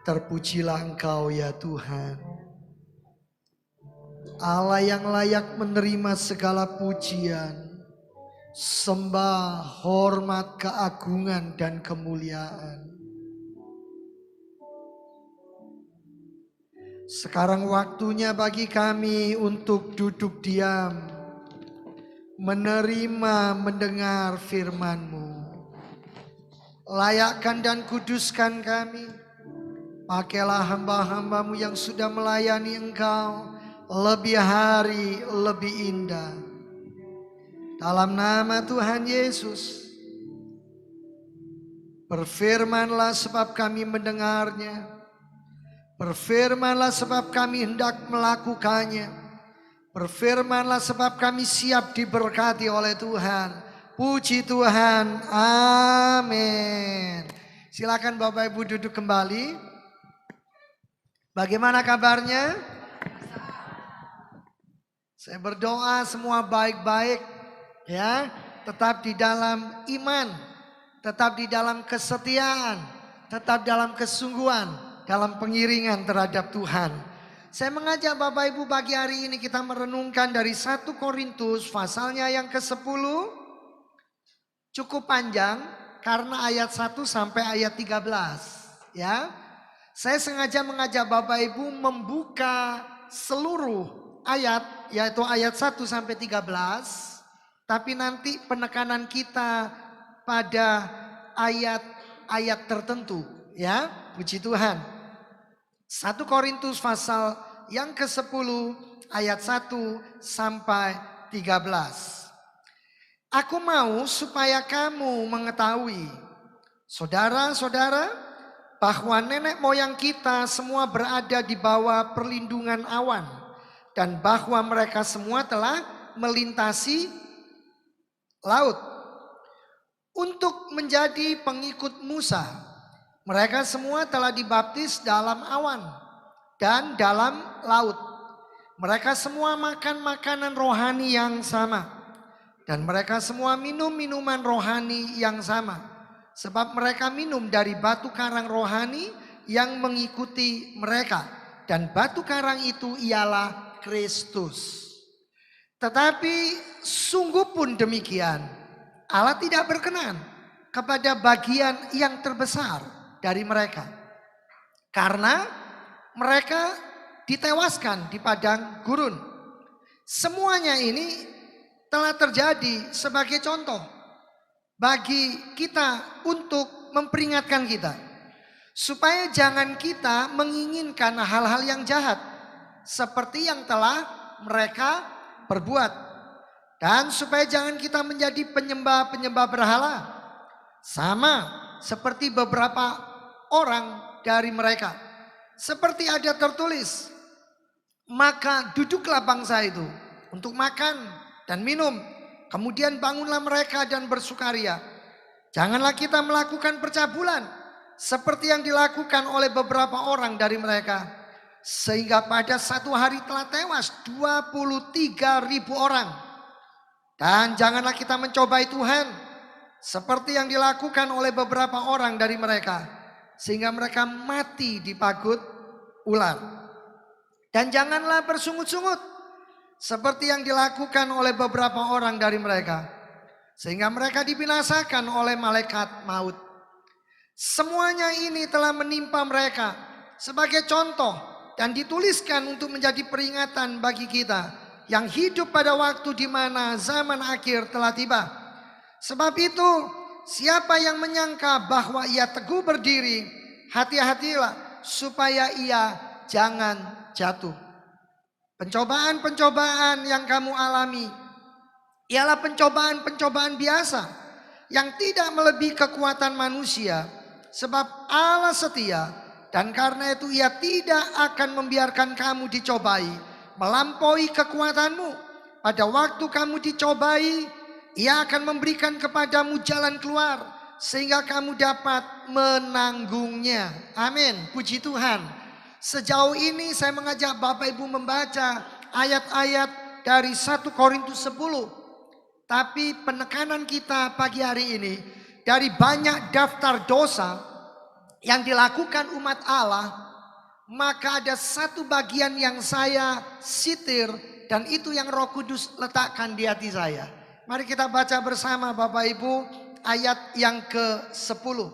Terpujilah Engkau ya Tuhan, Allah yang layak menerima segala pujian, sembah, hormat, keagungan, dan kemuliaan. Sekarang waktunya bagi kami untuk duduk diam, menerima, mendengar firman-Mu. Layakkan dan kuduskan kami. Pakailah hamba-hamba-Mu yang sudah melayani Engkau lebih hari, lebih indah. Dalam nama Tuhan Yesus, berfirmanlah sebab kami mendengarnya. Berfirmanlah sebab kami hendak melakukannya. Berfirmanlah sebab kami siap diberkati oleh Tuhan. Puji Tuhan, amin. Silakan Bapak Ibu duduk kembali. Bagaimana kabarnya? Saya berdoa semua baik-baik ya. Tetap di dalam iman, tetap di dalam kesetiaan, tetap dalam kesungguhan, dalam pengiringan terhadap Tuhan. Saya mengajak Bapak Ibu pagi hari ini kita merenungkan dari 1 Korintus pasalnya yang ke-10. Cukup panjang karena ayat 1 sampai ayat 13 ya. Saya sengaja mengajak Bapak Ibu membuka seluruh ayat, yaitu ayat 1 sampai 13. Tapi nanti penekanan kita pada ayat-ayat tertentu ya. Puji Tuhan. 1 Korintus pasal yang ke-10 ayat 1 sampai 13. Aku mau supaya kamu mengetahui, saudara-saudara, bahwa nenek moyang kita semua berada di bawah perlindungan awan, dan bahwa mereka semua telah melintasi laut untuk menjadi pengikut Musa. Mereka semua telah dibaptis dalam awan dan dalam laut. Mereka semua makan makanan rohani yang sama, dan mereka semua minum minuman rohani yang sama. Sebab mereka minum dari batu karang rohani yang mengikuti mereka. Dan batu karang itu ialah Kristus. Tetapi sungguh pun demikian, Allah tidak berkenan kepada bagian yang terbesar dari mereka. Karena mereka ditewaskan di padang gurun. Semuanya ini telah terjadi sebagai contoh bagi kita untuk memperingatkan kita, supaya jangan kita menginginkan hal-hal yang jahat seperti yang telah mereka perbuat, dan supaya jangan kita menjadi penyembah-penyembah berhala sama seperti beberapa orang dari mereka. Seperti ada tertulis, maka duduklah bangsa itu untuk makan dan minum, kemudian bangunlah mereka dan bersukaria. Janganlah kita melakukan percabulan seperti yang dilakukan oleh beberapa orang dari mereka, sehingga pada satu hari telah tewas 23.000 orang. Dan janganlah kita mencobai Tuhan seperti yang dilakukan oleh beberapa orang dari mereka, sehingga mereka mati di pagut ular. Dan janganlah bersungut-sungut seperti yang dilakukan oleh beberapa orang dari mereka, sehingga mereka dibinasakan oleh malaikat maut. Semuanya ini telah menimpa mereka sebagai contoh dan dituliskan untuk menjadi peringatan bagi kita yang hidup pada waktu di mana zaman akhir telah tiba. Sebab itu, siapa yang menyangka bahwa ia teguh berdiri, hati-hatilah supaya ia jangan jatuh. Pencobaan-pencobaan yang kamu alami ialah pencobaan-pencobaan biasa yang tidak melebihi kekuatan manusia, sebab Allah setia, dan karena itu ia tidak akan membiarkan kamu dicobai melampaui kekuatanmu. Pada waktu kamu dicobai, ia akan memberikan kepadamu jalan keluar sehingga kamu dapat menanggungnya. Amin, puji Tuhan. Sejauh ini saya mengajak Bapak Ibu membaca ayat-ayat dari 1 Korintus 10. Tapi penekanan kita pagi hari ini dari banyak daftar dosa yang dilakukan umat Allah, maka ada satu bagian yang saya sitir dan itu yang Roh Kudus letakkan di hati saya. Mari kita baca bersama Bapak Ibu ayat yang ke-10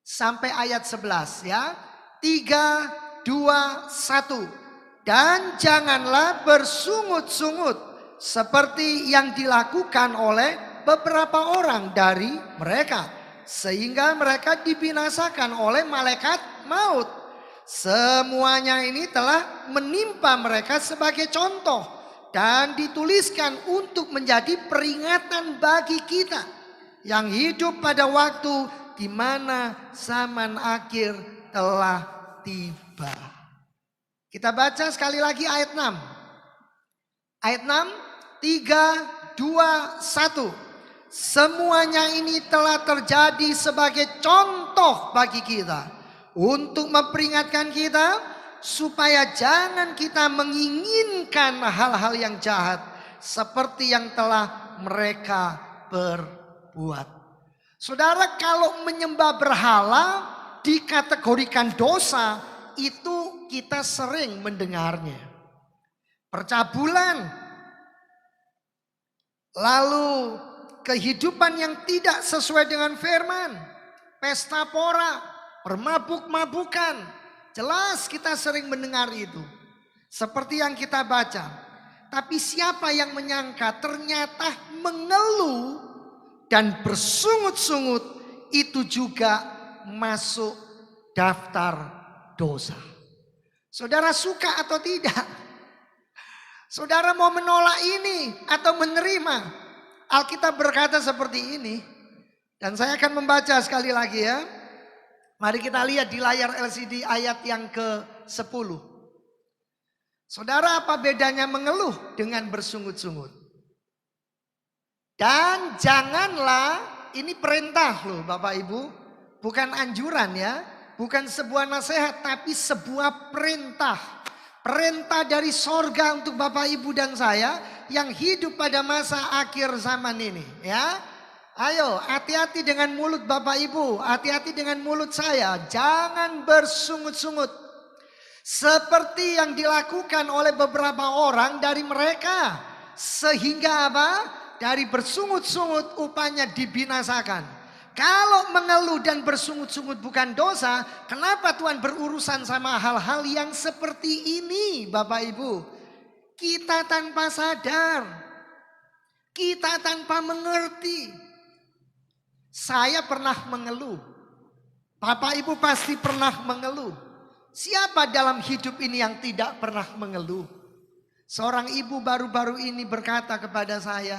sampai ayat 11 ya. 3, 2, 1. Dan janganlah bersungut-sungut seperti yang dilakukan oleh beberapa orang dari mereka, sehingga mereka dibinasakan oleh malaikat maut. Semuanya ini telah menimpa mereka sebagai contoh dan dituliskan untuk menjadi peringatan bagi kita yang hidup pada waktu di mana zaman akhir telah tiba. Kita baca sekali lagi ayat 6. Ayat 6, 3, 2, 1. Semuanya ini telah terjadi sebagai contoh bagi kita, untuk memperingatkan kita supaya jangan kita menginginkan hal-hal yang jahat seperti yang telah mereka berbuat. Saudara, kalau menyembah berhala dikategorikan dosa, itu kita sering mendengarnya. Percabulan, lalu kehidupan yang tidak sesuai dengan firman, pesta pora, permabuk-mabukan. Jelas kita sering mendengar itu. Seperti yang kita baca. Tapi siapa yang menyangka ternyata mengeluh dan bersungut-sungut itu juga masuk daftar dosa. Saudara suka atau tidak? Saudara mau menolak ini atau menerima? Alkitab berkata seperti ini. Dan saya akan membaca sekali lagi ya. Mari kita lihat di layar LCD ayat yang ke-10. Saudara, apa bedanya mengeluh dengan bersungut-sungut? Dan janganlah, ini perintah loh Bapak Ibu. Bukan anjuran ya. Bukan sebuah nasihat, tapi sebuah perintah. Perintah dari sorga untuk Bapak Ibu dan saya yang hidup pada masa akhir zaman ini ya. Ayo hati-hati dengan mulut Bapak Ibu, hati-hati dengan mulut saya. Jangan bersungut-sungut seperti yang dilakukan oleh beberapa orang dari mereka. Sehingga apa? Dari bersungut-sungut upahnya dibinasakan. Kalau mengeluh dan bersungut-sungut bukan dosa, kenapa Tuhan berurusan sama hal-hal yang seperti ini Bapak Ibu? Kita tanpa sadar, kita tanpa mengerti. Saya pernah mengeluh, Bapak Ibu pasti pernah mengeluh. Siapa dalam hidup ini yang tidak pernah mengeluh? Seorang ibu baru-baru ini berkata kepada saya,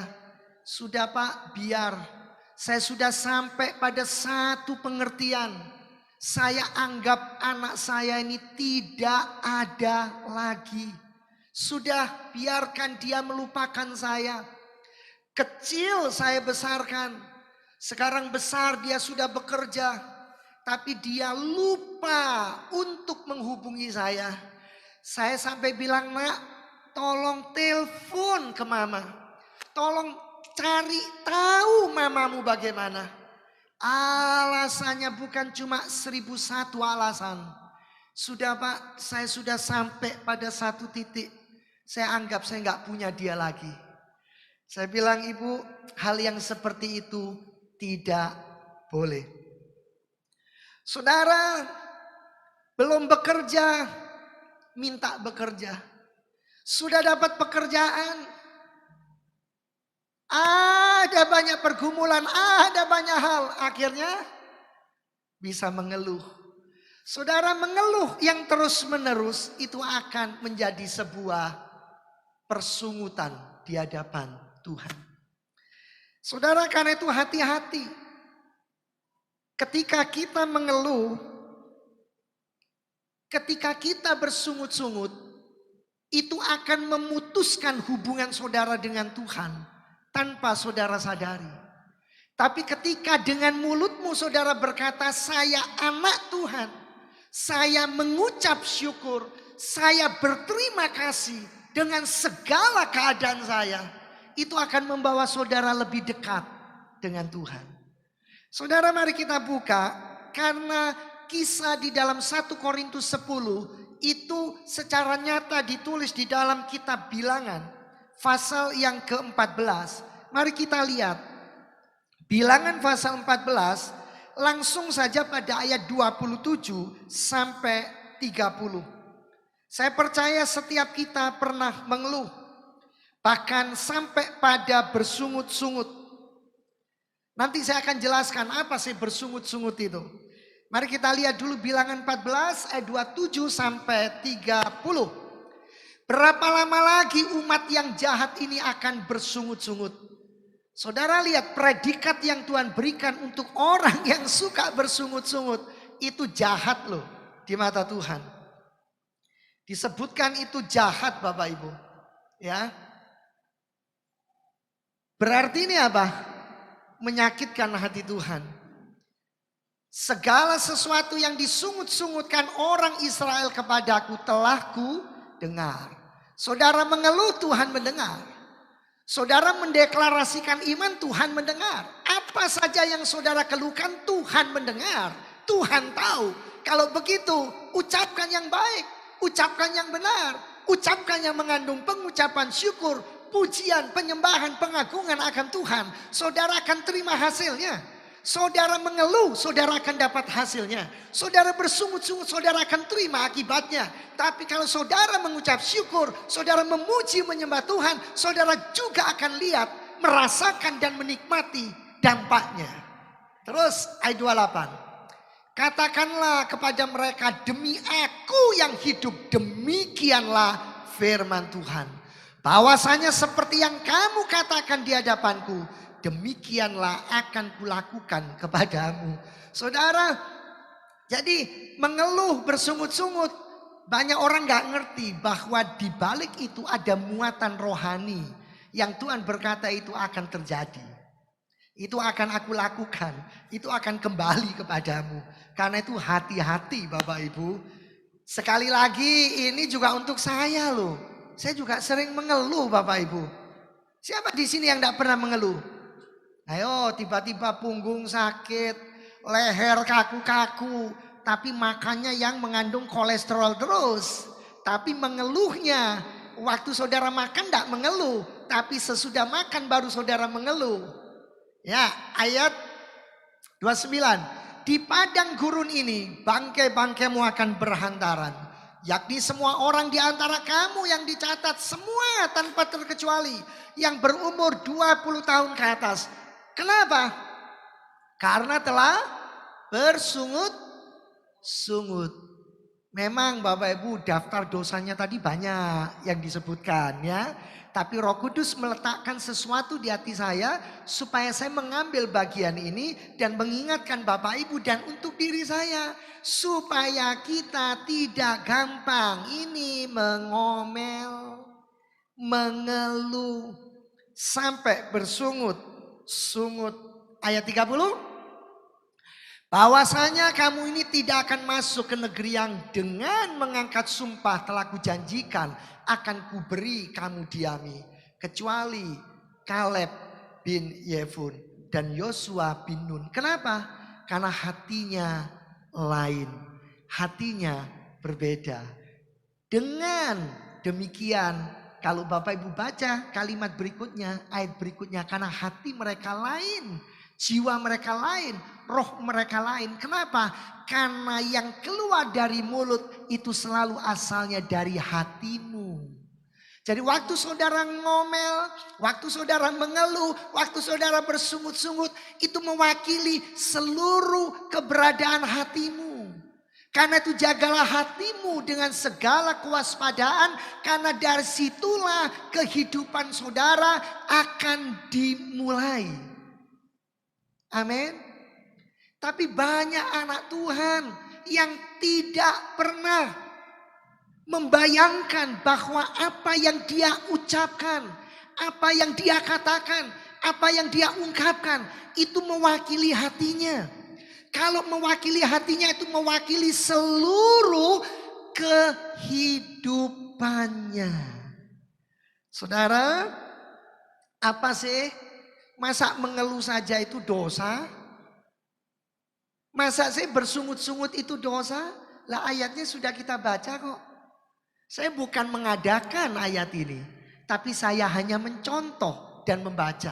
"Sudah Pak, biar. Saya sudah sampai pada satu pengertian. Saya anggap anak saya ini tidak ada lagi. Sudah biarkan dia melupakan saya. Kecil saya besarkan. Sekarang besar dia sudah bekerja. Tapi dia lupa untuk menghubungi saya. Saya sampai bilang, Nak, tolong telepon ke mama. Tolong cari tahu mamamu bagaimana." Alasannya bukan cuma 1001 alasan. Sudah Pak, saya sudah sampai pada satu titik. Saya anggap saya nggak punya dia lagi. Saya bilang, Ibu, hal yang seperti itu tidak boleh. Saudara, belum bekerja, minta bekerja. Sudah dapat pekerjaan, ada banyak pergumulan, ada banyak hal. Akhirnya bisa mengeluh. Saudara, mengeluh yang terus menerus itu akan menjadi sebuah persungutan di hadapan Tuhan. Saudara, karena itu hati-hati. Ketika kita mengeluh, ketika kita bersungut-sungut, itu akan memutuskan hubungan saudara dengan Tuhan tanpa saudara sadari. Tapi ketika dengan mulutmu saudara berkata, "Saya anak Tuhan, saya mengucap syukur, saya berterima kasih dengan segala keadaan saya," itu akan membawa saudara lebih dekat dengan Tuhan. Saudara, mari kita buka, karena kisah di dalam 1 Korintus 10 itu secara nyata ditulis di dalam kitab Bilangan pasal yang ke-14. Mari kita lihat. Bilangan pasal 14 langsung saja pada ayat 27 sampai 30. Saya percaya setiap kita pernah mengeluh, bahkan sampai pada bersungut-sungut. Nanti saya akan jelaskan apa sih bersungut-sungut itu. Mari kita lihat dulu Bilangan 14 ayat 27 sampai 30. Berapa lama lagi umat yang jahat ini akan bersungut-sungut? Saudara lihat predikat yang Tuhan berikan untuk orang yang suka bersungut-sungut. Itu jahat loh di mata Tuhan. Disebutkan itu jahat Bapak Ibu. Ya. Berarti ini apa? Menyakitkan hati Tuhan. Segala sesuatu yang disungut-sungutkan orang Israel kepadaku telah ku dengar. Saudara mengeluh, Tuhan mendengar. Saudara mendeklarasikan iman, Tuhan mendengar. Apa saja yang saudara keluhkan, Tuhan mendengar. Tuhan tahu. Kalau begitu, ucapkan yang baik, ucapkan yang benar, ucapkan yang mengandung pengucapan syukur, pujian, penyembahan, pengagungan akan Tuhan. Saudara akan terima hasilnya. Saudara mengeluh, saudara akan dapat hasilnya. Saudara bersungut-sungut, saudara akan terima akibatnya. Tapi kalau saudara mengucap syukur, saudara memuji menyembah Tuhan, saudara juga akan lihat, merasakan dan menikmati dampaknya. Terus ayat 28. Katakanlah kepada mereka, demi aku yang hidup, demikianlah firman Tuhan. Bahwasanya seperti yang kamu katakan di hadapanku, demikianlah akan kulakukan kepadamu. Saudara, jadi mengeluh bersungut-sungut. Banyak orang gak ngerti bahwa di balik itu ada muatan rohani. Yang Tuhan berkata itu akan terjadi. Itu akan aku lakukan. Itu akan kembali kepadamu. Karena itu hati-hati Bapak Ibu. Sekali lagi ini juga untuk saya loh. Saya juga sering mengeluh Bapak Ibu. Siapa di sini yang gak pernah mengeluh? Ayo tiba-tiba punggung sakit, leher kaku-kaku, tapi makannya yang mengandung kolesterol terus. Tapi mengeluhnya, waktu saudara makan tidak mengeluh, tapi sesudah makan baru saudara mengeluh. Ya, ayat 29. Di padang gurun ini bangkai-bangkaimu akan berhantaran. Yakni semua orang di antara kamu yang dicatat, semua tanpa terkecuali, yang berumur 20 tahun ke atas. Kenapa? Karena telah bersungut-sungut. Memang Bapak Ibu daftar dosanya tadi banyak yang disebutkan ya. Tapi Roh Kudus meletakkan sesuatu di hati saya supaya saya mengambil bagian ini dan mengingatkan Bapak Ibu dan untuk diri saya. Supaya kita tidak gampang ini mengomel, mengeluh, sampai bersungut. Sungut. Ayat 30. Bahwasanya kamu ini tidak akan masuk ke negeri yang dengan mengangkat sumpah telah kujanjikan akan kuberi kamu diami. Kecuali Kaleb bin Yefun dan Yosua bin Nun. Kenapa? Karena hatinya lain. Hatinya berbeda. Dengan demikian, kalau Bapak Ibu baca kalimat berikutnya, ayat berikutnya, karena hati mereka lain, jiwa mereka lain, roh mereka lain. Kenapa? Karena yang keluar dari mulut itu selalu asalnya dari hatimu. Jadi waktu saudara ngomel, waktu saudara mengeluh, waktu saudara bersungut-sungut, itu mewakili seluruh keberadaan hatimu. Karena itu jagalah hatimu dengan segala kewaspadaan. Karena dari situlah kehidupan saudara akan dimulai. Amin. Tapi banyak anak Tuhan yang tidak pernah membayangkan bahwa apa yang dia ucapkan, apa yang dia katakan, apa yang dia ungkapkan itu mewakili hatinya. Kalau mewakili hatinya itu mewakili seluruh kehidupannya. Saudara, apa sih? Masa mengeluh saja itu dosa? Masa saya bersungut-sungut itu dosa? Lah ayatnya sudah kita baca kok. Saya bukan mengadakan ayat ini, tapi saya hanya mencontoh dan membaca.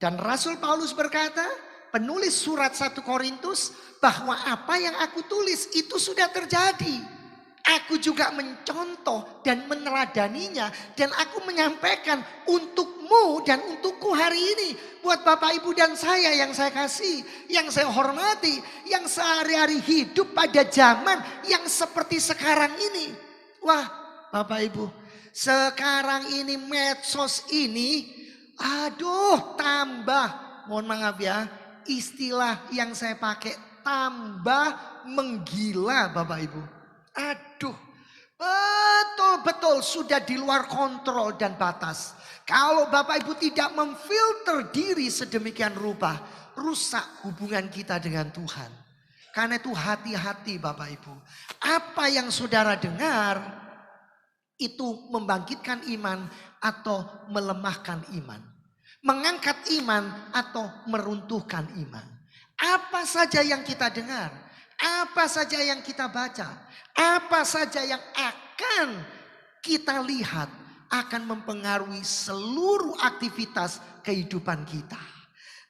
Dan Rasul Paulus berkata, penulis surat 1 Korintus, bahwa apa yang aku tulis itu sudah terjadi. Aku juga mencontoh dan meneladaninya, dan aku menyampaikan untukmu dan untukku hari ini. Buat Bapak Ibu dan saya yang saya kasih, yang saya hormati, yang sehari-hari hidup pada zaman yang seperti sekarang ini. Wah Bapak Ibu, sekarang ini medsos ini, aduh tambah, mohon maaf ya, istilah yang saya pakai tambah menggila Bapak Ibu. Aduh, betul-betul sudah di luar kontrol dan batas. Kalau Bapak Ibu tidak memfilter diri sedemikian rupa, rusak hubungan kita dengan Tuhan. Karena itu hati-hati Bapak Ibu. Apa yang saudara dengar itu membangkitkan iman atau melemahkan iman. Mengangkat iman atau meruntuhkan iman. Apa saja yang kita dengar, apa saja yang kita baca, apa saja yang akan kita lihat akan mempengaruhi seluruh aktivitas kehidupan kita.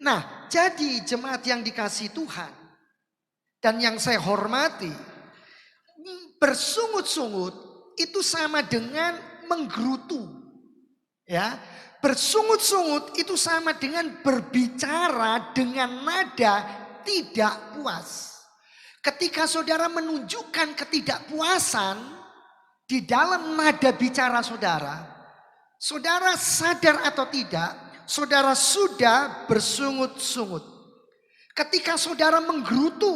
Nah, jadi jemaat yang dikasihi Tuhan dan yang saya hormati, bersungut-sungut itu sama dengan menggerutu. Ya, bersungut-sungut itu sama dengan berbicara dengan nada tidak puas. Ketika saudara menunjukkan ketidakpuasan di dalam nada bicara saudara, saudara sadar atau tidak, saudara sudah bersungut-sungut. Ketika saudara menggerutu,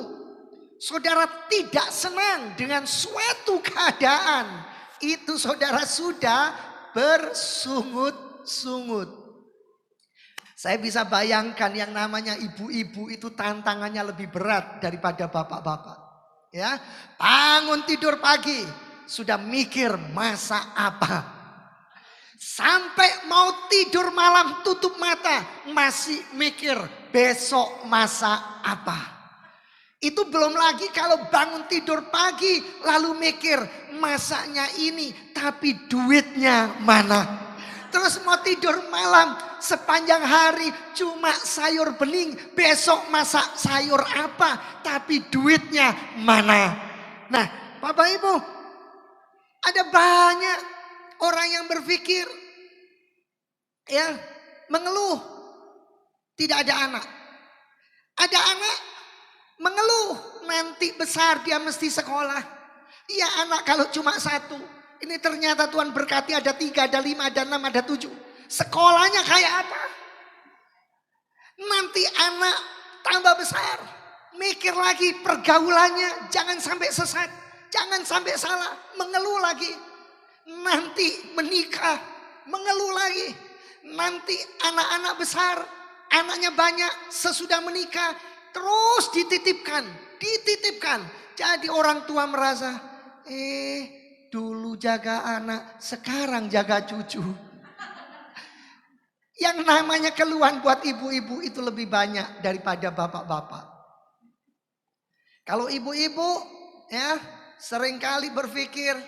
saudara tidak senang dengan suatu keadaan, itu saudara sudah bersungut-sungut. Saya bisa bayangkan yang namanya ibu-ibu itu tantangannya lebih berat daripada bapak-bapak. Ya, bangun tidur pagi sudah mikir masak apa. Sampai mau tidur malam tutup mata masih mikir besok masak apa. Itu belum lagi kalau bangun tidur pagi lalu mikir masaknya ini tapi duitnya mana. Terus mau tidur malam sepanjang hari cuma sayur bening, besok masak sayur apa tapi duitnya mana. Nah Bapak Ibu, ada banyak orang yang berpikir ya mengeluh tidak ada anak. Ada anak mengeluh nanti besar dia mesti sekolah. Iya anak kalau cuma satu. Ini ternyata Tuhan berkati ada 3, ada 5, ada 6, ada 7. Sekolahnya kayak apa? Nanti anak tambah besar. Mikir lagi pergaulannya jangan sampai sesat. Jangan sampai salah. Mengeluh lagi. Nanti menikah. Mengeluh lagi. Nanti anak-anak besar. Anaknya banyak sesudah menikah. Terus dititipkan. Dititipkan. Jadi orang tua merasa dulu jaga anak, sekarang jaga cucu. Yang namanya keluhan buat ibu-ibu itu lebih banyak daripada bapak-bapak. Kalau ibu-ibu ya seringkali berpikir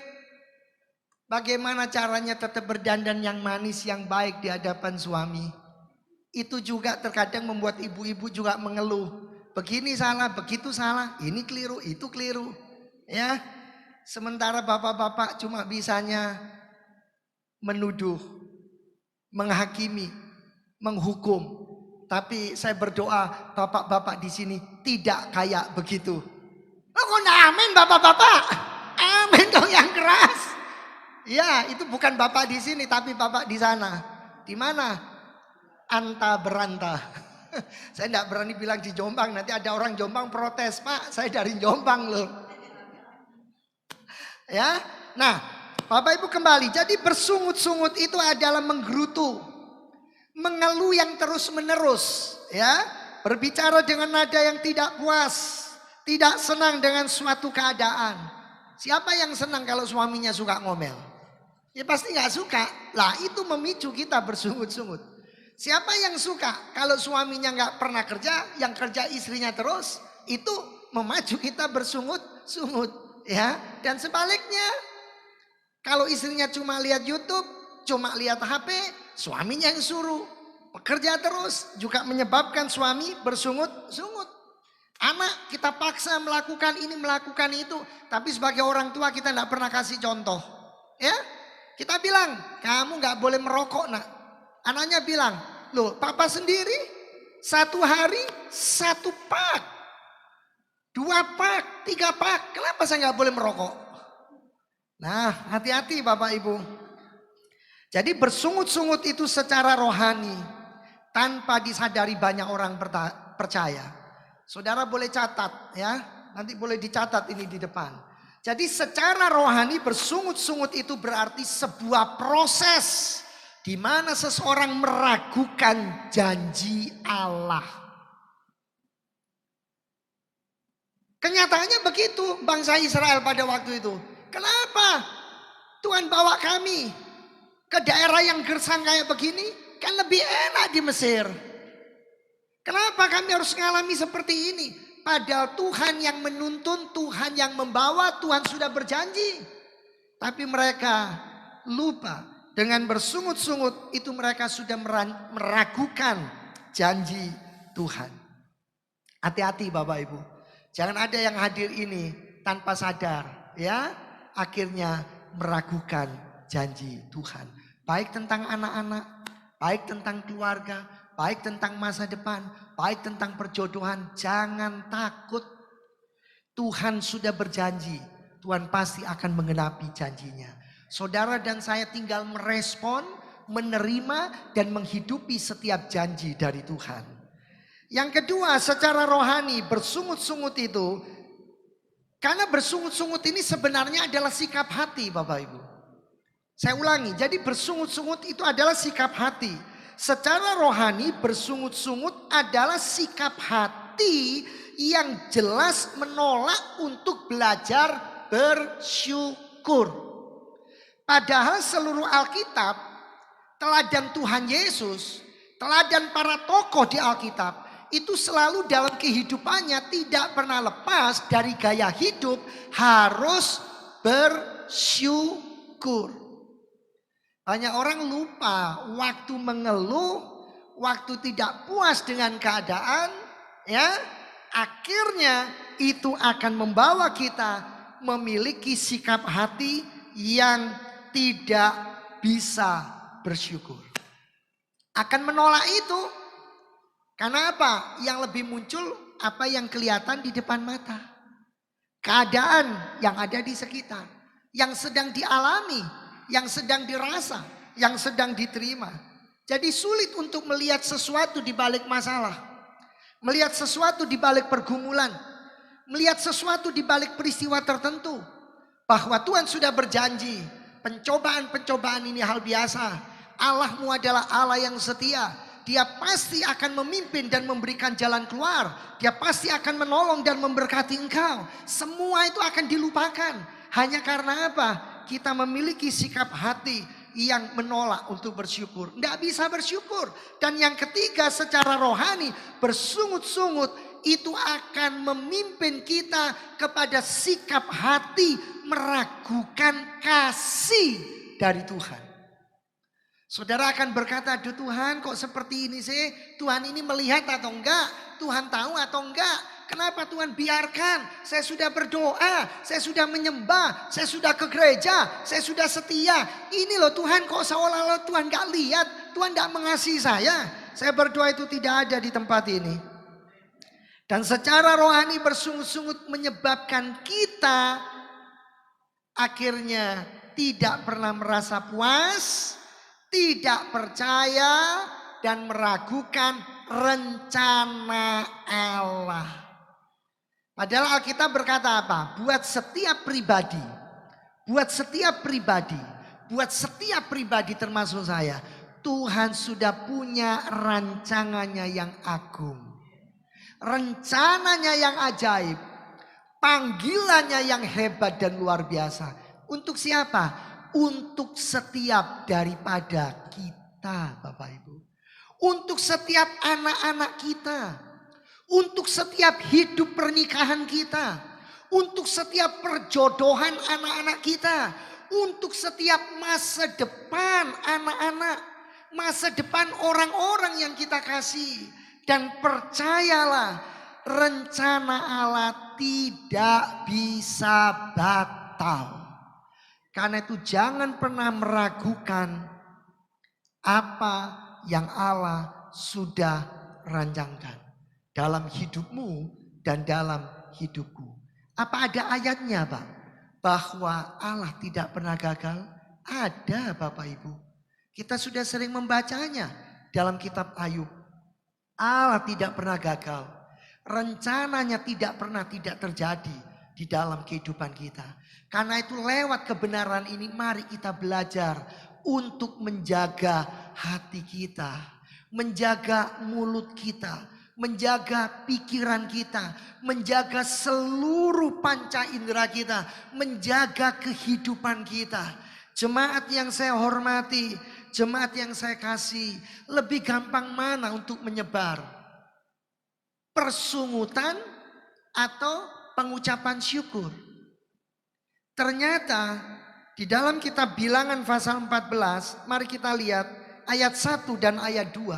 bagaimana caranya tetap berdandan yang manis, yang baik di hadapan suami. Itu juga terkadang membuat ibu-ibu juga mengeluh. Begini salah, begitu salah, ini keliru, itu keliru. Ya. Sementara bapak-bapak cuma bisanya menuduh, menghakimi, menghukum. Tapi saya berdoa bapak-bapak di sini tidak kayak begitu. Oh, kok amin bapak-bapak? Amin dong yang keras. Ya, itu bukan bapak di sini tapi bapak di sana. Di mana? Anta beranta. Saya tidak berani bilang di Jombang, nanti ada orang Jombang protes, Pak, saya dari Jombang loh. Ya, nah Bapak Ibu kembali, jadi bersungut-sungut itu adalah menggerutu, mengeluh yang terus menerus, ya, berbicara dengan nada yang tidak puas, tidak senang dengan suatu keadaan. Siapa yang senang kalau suaminya suka ngomel? Ya pasti nggak suka. Lah itu memicu kita bersungut-sungut. Siapa yang suka kalau suaminya nggak pernah kerja, yang kerja istrinya terus, itu memacu kita bersungut-sungut, ya. Dan sebaliknya, kalau istrinya cuma lihat YouTube, cuma lihat HP, suaminya yang suruh bekerja terus, juga menyebabkan suami bersungut-sungut. Anak kita paksa melakukan ini, melakukan itu, tapi sebagai orang tua kita tidak pernah kasih contoh, ya. Kita bilang, kamu nggak boleh merokok, nak. Anaknya bilang, loh, papa sendiri 1 hari 1 pak, 2 pak, 3 pak. Kenapa saya nggak boleh merokok? Nah, hati-hati Bapak Ibu. Jadi bersungut-sungut itu secara rohani tanpa disadari banyak orang percaya. Saudara boleh catat ya, nanti boleh dicatat ini di depan. Jadi secara rohani bersungut-sungut itu berarti sebuah proses di mana seseorang meragukan janji Allah. Kenyataannya begitu bangsa Israel pada waktu itu. Kenapa Tuhan bawa kami ke daerah yang gersang kayak begini? Kan lebih enak di Mesir. Kenapa kami harus mengalami seperti ini? Padahal Tuhan yang menuntun, Tuhan yang membawa, Tuhan sudah berjanji. Tapi mereka lupa. Dengan bersungut-sungut itu mereka sudah meragukan janji Tuhan. Hati-hati Bapak Ibu. Jangan ada yang hadir ini tanpa sadar, ya. Akhirnya meragukan janji Tuhan. Baik tentang anak-anak, baik tentang keluarga, baik tentang masa depan, baik tentang perjodohan. Jangan takut. Tuhan sudah berjanji. Tuhan pasti akan menggenapi janjinya. Saudara dan saya tinggal merespon, menerima dan menghidupi setiap janji dari Tuhan. Yang kedua, secara rohani bersungut-sungut itu, karena bersungut-sungut ini sebenarnya adalah sikap hati Bapak Ibu. Saya ulangi, jadi bersungut-sungut itu adalah sikap hati. Secara rohani bersungut-sungut adalah sikap hati yang jelas menolak untuk belajar bersyukur. Padahal seluruh Alkitab, teladan Tuhan Yesus, teladan para tokoh di Alkitab, itu selalu dalam kehidupannya tidak pernah lepas dari gaya hidup harus bersyukur. Banyak orang lupa waktu mengeluh, waktu tidak puas dengan keadaan, ya, akhirnya itu akan membawa kita memiliki sikap hati yang tidak bisa bersyukur. Akan menolak itu. Karena apa? Yang lebih muncul apa yang kelihatan di depan mata. Keadaan yang ada di sekitar. Yang sedang dialami, yang sedang dirasa, yang sedang diterima. Jadi sulit untuk melihat sesuatu di balik masalah. Melihat sesuatu di balik pergumulan. Melihat sesuatu di balik peristiwa tertentu. Bahwa Tuhan sudah berjanji. Pencobaan-pencobaan ini hal biasa. Allahmu adalah Allah yang setia. Dia pasti akan memimpin dan memberikan jalan keluar. Dia pasti akan menolong dan memberkati engkau. Semua itu akan dilupakan. Hanya karena apa? Kita memiliki sikap hati yang menolak untuk bersyukur. Tidak bisa bersyukur. Dan yang ketiga secara rohani bersungut-sungut. Itu akan memimpin kita kepada sikap hati meragukan kasih dari Tuhan. Saudara akan berkata, aduh Tuhan kok seperti ini sih? Tuhan ini melihat atau enggak? Tuhan tahu atau enggak? Kenapa Tuhan biarkan? Saya sudah berdoa, saya sudah menyembah, saya sudah ke gereja, saya sudah setia. Ini loh Tuhan kok seolah-olah Tuhan enggak lihat, Tuhan enggak mengasihi saya. Saya berdoa itu tidak ada di tempat ini. Dan secara rohani bersungut-sungut menyebabkan kita akhirnya tidak pernah merasa puas, tidak percaya dan meragukan rencana Allah. Padahal Alkitab berkata apa? Buat setiap pribadi, buat setiap pribadi termasuk saya, Tuhan sudah punya rancangannya yang agung. Rencananya yang ajaib, panggilannya yang hebat dan luar biasa. Untuk siapa? Untuk setiap daripada kita, Bapak Ibu. Untuk setiap anak-anak kita. untuk setiap hidup pernikahan kita, untuk setiap perjodohan anak-anak kita, untuk setiap masa depan anak-anak, masa depan orang-orang yang kita kasih. Dan percayalah, rencana Allah tidak bisa batal. Karena itu jangan pernah meragukan apa yang Allah sudah rancangkan dalam hidupmu dan dalam hidupku. Apa ada ayatnya, Pak? Bahwa Allah tidak pernah gagal? Ada, Bapak Ibu. Kita sudah sering membacanya dalam kitab Ayub. Allah tidak pernah gagal. Rencananya tidak pernah tidak terjadi di dalam kehidupan kita. Karena itu lewat kebenaran ini mari kita belajar untuk menjaga hati kita, menjaga mulut kita, menjaga pikiran kita, menjaga seluruh panca indera kita, menjaga kehidupan kita. Jemaat yang saya hormati, jemaat yang saya kasih, lebih gampang mana untuk menyebar? Persungutan atau pengucapan syukur? Ternyata di dalam kitab Bilangan pasal 14, mari kita lihat ayat 1 dan ayat 2.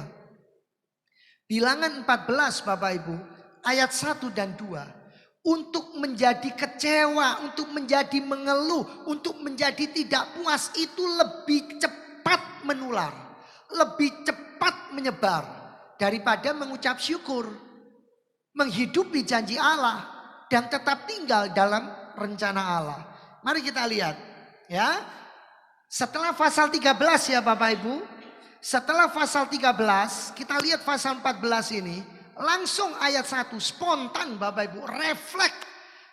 Bilangan 14 Bapak Ibu, ayat 1 dan 2. Untuk menjadi kecewa, untuk menjadi mengeluh, untuk menjadi tidak puas itu lebih cepat menular, lebih cepat menyebar daripada mengucap syukur, menghidupi janji Allah dan tetap tinggal dalam rencana Allah. Mari kita lihat ya. Setelah pasal 13 ya Bapak Ibu. Setelah pasal 13 kita lihat pasal 14 ini. Langsung ayat 1 spontan Bapak Ibu, refleks.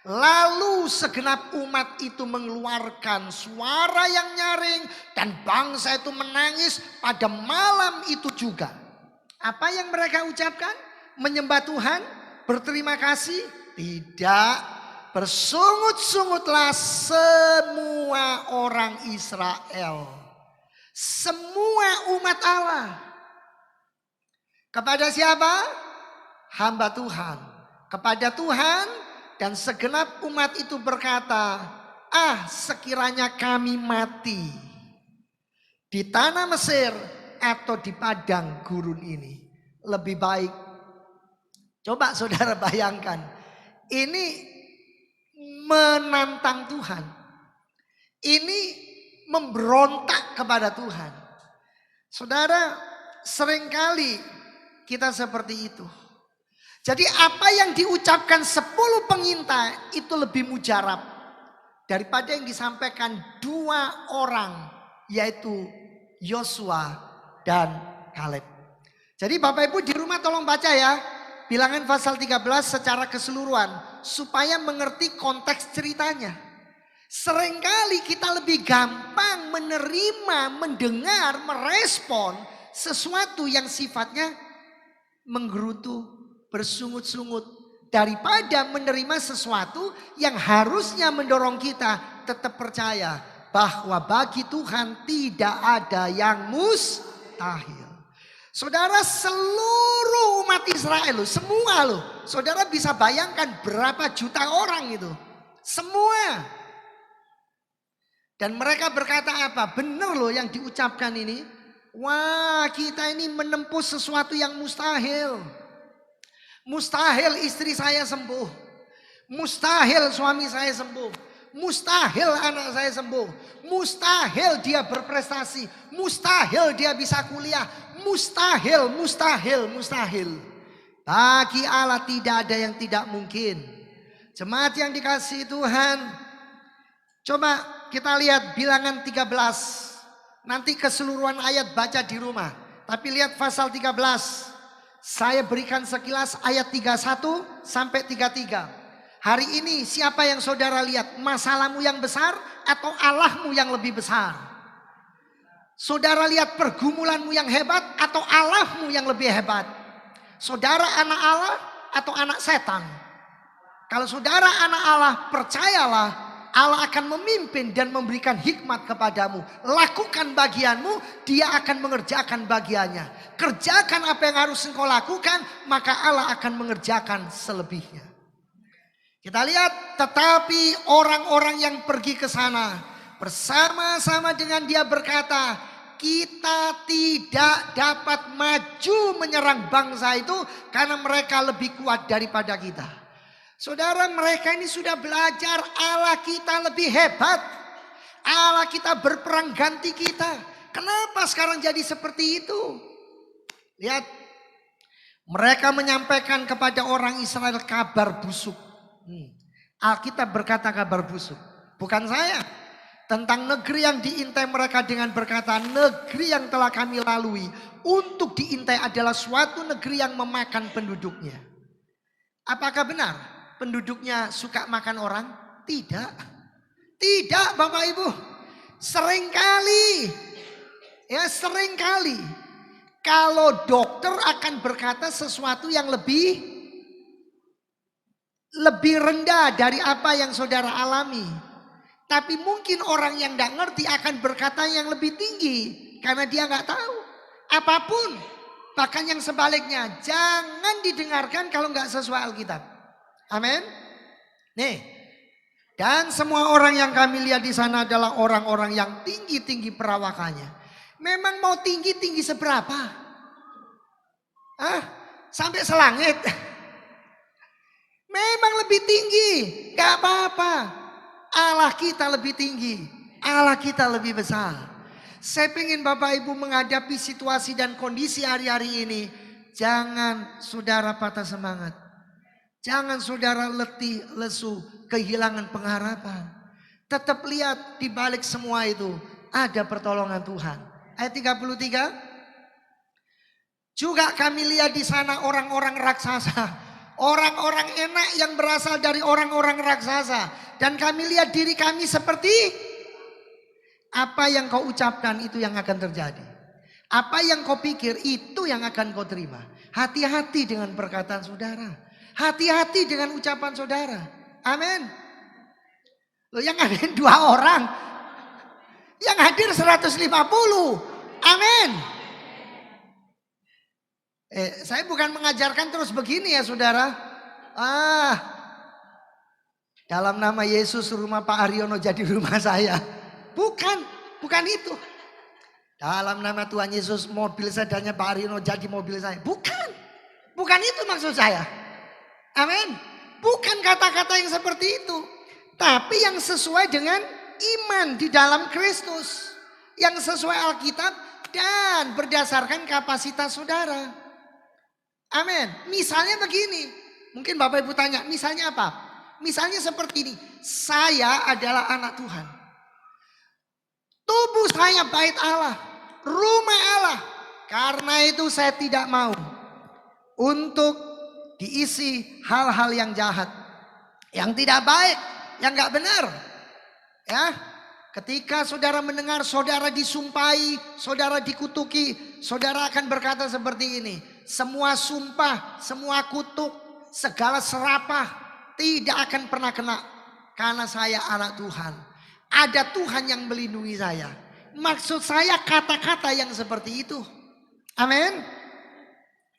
Lalu segenap umat itu mengeluarkan suara yang nyaring dan bangsa itu menangis pada malam itu juga. Apa yang mereka ucapkan? Menyembah Tuhan, berterima kasih? Tidak. Bersungut-sungutlah semua orang Israel. Semua umat Allah. Kepada siapa? Hamba Tuhan. Kepada Tuhan, dan segenap umat itu berkata, ah sekiranya kami mati di tanah Mesir atau di padang gurun ini. Lebih baik. Coba saudara bayangkan. Ini menantang Tuhan. Ini memberontak kepada Tuhan. Saudara, seringkali kita seperti itu. Jadi apa yang diucapkan 10 pengintai itu lebih mujarab daripada yang disampaikan 2 orang, yaitu Yosua dan Kaleb. Jadi Bapak Ibu di rumah tolong baca ya. Bilangan pasal 13 secara keseluruhan supaya mengerti konteks ceritanya. Seringkali kita lebih gampang menerima, mendengar, merespon sesuatu yang sifatnya menggerutu, bersungut-sungut daripada menerima sesuatu yang harusnya mendorong kita tetap percaya bahwa bagi Tuhan tidak ada yang mustahil. Saudara, seluruh umat Israel semua loh. Saudara bisa bayangkan berapa juta orang itu. Semua. Dan mereka berkata apa? Benar loh yang diucapkan ini. Wah, kita ini menempuh sesuatu yang mustahil. Mustahil istri saya sembuh. Mustahil suami saya sembuh. Mustahil anak saya sembuh. Mustahil dia berprestasi. Mustahil dia bisa kuliah. Mustahil, mustahil, mustahil. Bagi Allah tidak ada yang tidak mungkin. Jemaat yang dikasihi Tuhan, coba kita lihat Bilangan 13. Nanti keseluruhan ayat baca di rumah. Tapi lihat pasal 13. Saya berikan sekilas ayat 31 sampai 33. Hari ini siapa yang saudara lihat? Masalahmu yang besar atau Allahmu yang lebih besar? Saudara lihat pergumulanmu yang hebat atau Allahmu yang lebih hebat? Saudara anak Allah atau anak setan? Kalau saudara anak Allah, percayalah Allah akan memimpin dan memberikan hikmat kepadamu. Lakukan bagianmu, dia akan mengerjakan bagiannya. Kerjakan apa yang harus engkau lakukan, maka Allah akan mengerjakan selebihnya. Kita lihat, tetapi orang-orang yang pergi ke sana bersama-sama dengan dia berkata, kita tidak dapat maju menyerang bangsa itu karena mereka lebih kuat daripada kita. Saudara, mereka ini sudah belajar Allah kita lebih hebat. Allah kita berperang ganti kita. Kenapa sekarang jadi seperti itu? Lihat, mereka menyampaikan kepada orang Israel kabar busuk. Alkitab berkata kabar busuk, bukan saya. Tentang negeri yang diintai mereka dengan berkata, negeri yang telah kami lalui untuk diintai adalah suatu negeri yang memakan penduduknya. Apakah benar penduduknya suka makan orang? Tidak. Tidak, Bapak Ibu. Seringkali kalau dokter akan berkata sesuatu yang lebih rendah dari apa yang saudara alami. Tapi mungkin orang yang tidak ngerti akan berkata yang lebih tinggi. Karena dia nggak tahu. Apapun. Bahkan yang sebaliknya. Jangan didengarkan kalau nggak sesuai Alkitab. Amin. Nih. Dan semua orang yang kami lihat di sana adalah orang-orang yang tinggi-tinggi perawakannya. Memang mau tinggi-tinggi seberapa? Sampai selangit. Memang lebih tinggi. Gak apa-apa. Allah kita lebih tinggi. Allah kita lebih besar. Saya ingin Bapak Ibu menghadapi situasi dan kondisi hari-hari ini. Jangan saudara patah semangat. Jangan saudara letih, lesu, kehilangan pengharapan. Tetap lihat di balik semua itu ada pertolongan Tuhan. Ayat 33. Juga kami lihat di sana orang-orang raksasa. Orang-orang enak yang berasal dari orang-orang raksasa. Dan kami lihat diri kami seperti apa yang kau ucapkan itu yang akan terjadi. Apa yang kau pikir itu yang akan kau terima. Hati-hati dengan perkataan saudara. Hati-hati dengan ucapan saudara. Amin. Loh, yang ada 2 orang. Yang hadir 150. Amin. Saya bukan mengajarkan terus begini ya saudara. Dalam nama Yesus rumah Pak Aryono jadi rumah saya. Bukan itu. Dalam nama Tuhan Yesus mobil sedanya Pak Aryono jadi mobil saya. Bukan itu maksud saya. Amin. Bukan kata-kata yang seperti itu. Tapi yang sesuai dengan iman di dalam Kristus. Yang sesuai Alkitab dan berdasarkan kapasitas saudara. Amin. Misalnya begini. Mungkin Bapak Ibu tanya, misalnya apa? Misalnya seperti ini. Saya adalah anak Tuhan. Tubuh saya bait Allah. Rumah Allah. Karena itu saya tidak mau untuk diisi hal-hal yang jahat. Yang tidak baik. Yang gak benar. Ya. Ketika saudara mendengar saudara disumpahi, saudara dikutuki, saudara akan berkata seperti ini. Semua sumpah, semua kutuk, segala serapah tidak akan pernah kena. Karena saya anak Tuhan. Ada Tuhan yang melindungi saya. Maksud saya kata-kata yang seperti itu. Amin.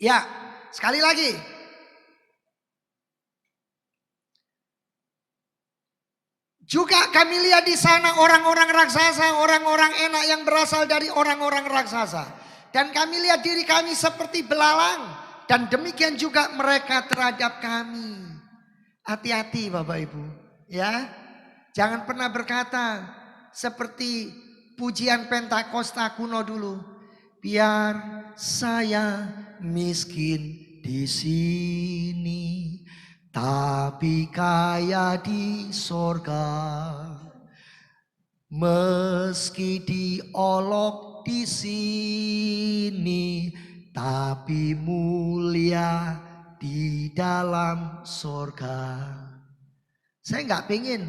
Ya, sekali lagi. Juga kami lihat di sana orang-orang raksasa, orang-orang enak yang berasal dari orang-orang raksasa. Dan kami lihat diri kami seperti belalang. Dan demikian juga mereka terhadap kami. Hati-hati Bapak Ibu. Ya, jangan pernah berkata seperti pujian Pentakosta kuno dulu. Biar saya miskin di sini. Tapi kaya di sorga. Meski diolok di sini. Tapi mulia di dalam sorga. Saya nggak pengen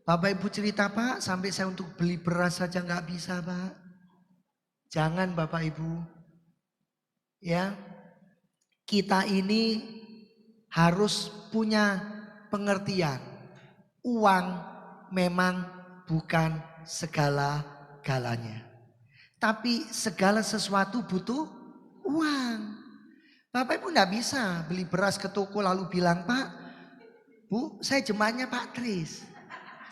Bapak Ibu cerita Pak sampai saya untuk beli beras saja nggak bisa Pak. Jangan Bapak Ibu. Ya, kita ini harus punya pengertian. Uang memang bukan segala-galanya. Tapi segala sesuatu butuh uang. Bapak Ibu enggak bisa beli beras ke toko lalu bilang, Pak, Bu, saya jemaatnya Pak Tris.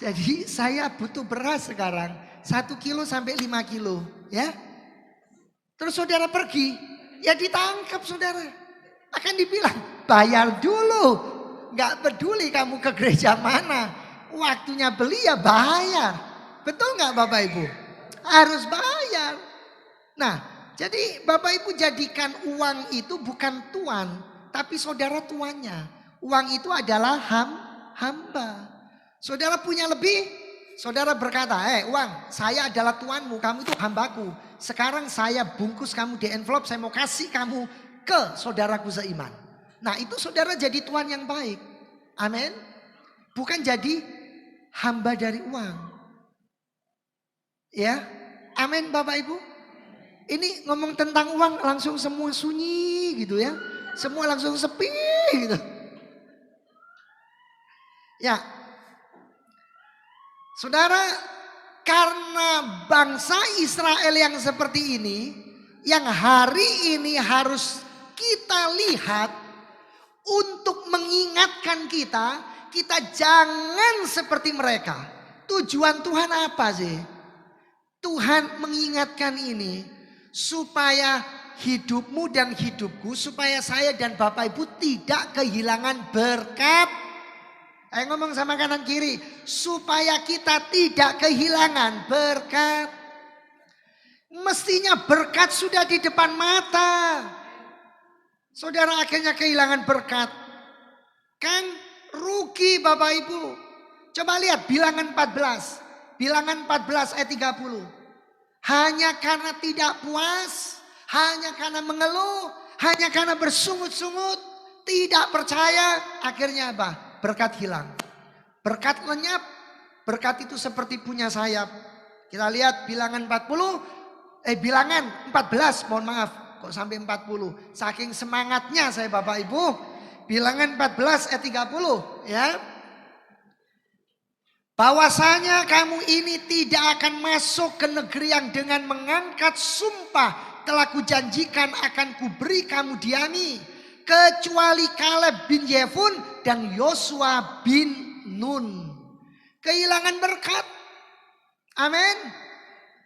Jadi saya butuh beras sekarang 1 kilo sampai 5 kilo. Ya. Terus saudara pergi, ya ditangkap saudara. Akan dibilang, bayar dulu. Enggak peduli kamu ke gereja mana. Waktunya beli ya bayar. Betul enggak Bapak Ibu? Harus bayar. Nah, jadi Bapak Ibu jadikan uang itu bukan tuan, tapi saudara tuannya. Uang itu adalah hamba. Saudara punya lebih, saudara berkata, uang saya adalah tuanmu, kamu itu hambaku. Sekarang saya bungkus kamu di envelope, saya mau kasih kamu ke saudaraku seiman. Nah itu saudara jadi tuan yang baik. Amin. Bukan jadi hamba dari uang. Ya, amin Bapak Ibu. Ini ngomong tentang uang langsung semua sunyi gitu ya. Semua langsung sepi gitu. Ya. Saudara, karena bangsa Israel yang seperti ini, yang hari ini harus kita lihat untuk mengingatkan kita, kita jangan seperti mereka. Tujuan Tuhan apa sih? Tuhan mengingatkan ini supaya hidupmu dan hidupku, supaya saya dan Bapak Ibu tidak kehilangan berkat. Ayo ngomong sama kanan kiri, supaya kita tidak kehilangan berkat. Mestinya berkat sudah di depan mata. Saudara akhirnya kehilangan berkat. Kan rugi Bapak Ibu. Coba lihat bilangan 14. Bilangan 14 ayat 30. Hanya karena tidak puas, hanya karena mengeluh, hanya karena bersungut-sungut, tidak percaya, akhirnya apa? Berkat hilang. Berkat lenyap. Berkat itu seperti punya sayap. Kita lihat bilangan 14, mohon maaf, kok sampai 40. Saking semangatnya saya Bapak Ibu. Bilangan 14 ayat 30 ya. Bahwasanya kamu ini tidak akan masuk ke negeri yang dengan mengangkat sumpah telah kujanjikan akan kuberi kamu diami, kecuali Kaleb bin Yefun dan Yosua bin Nun. Kehilangan berkat. Amin.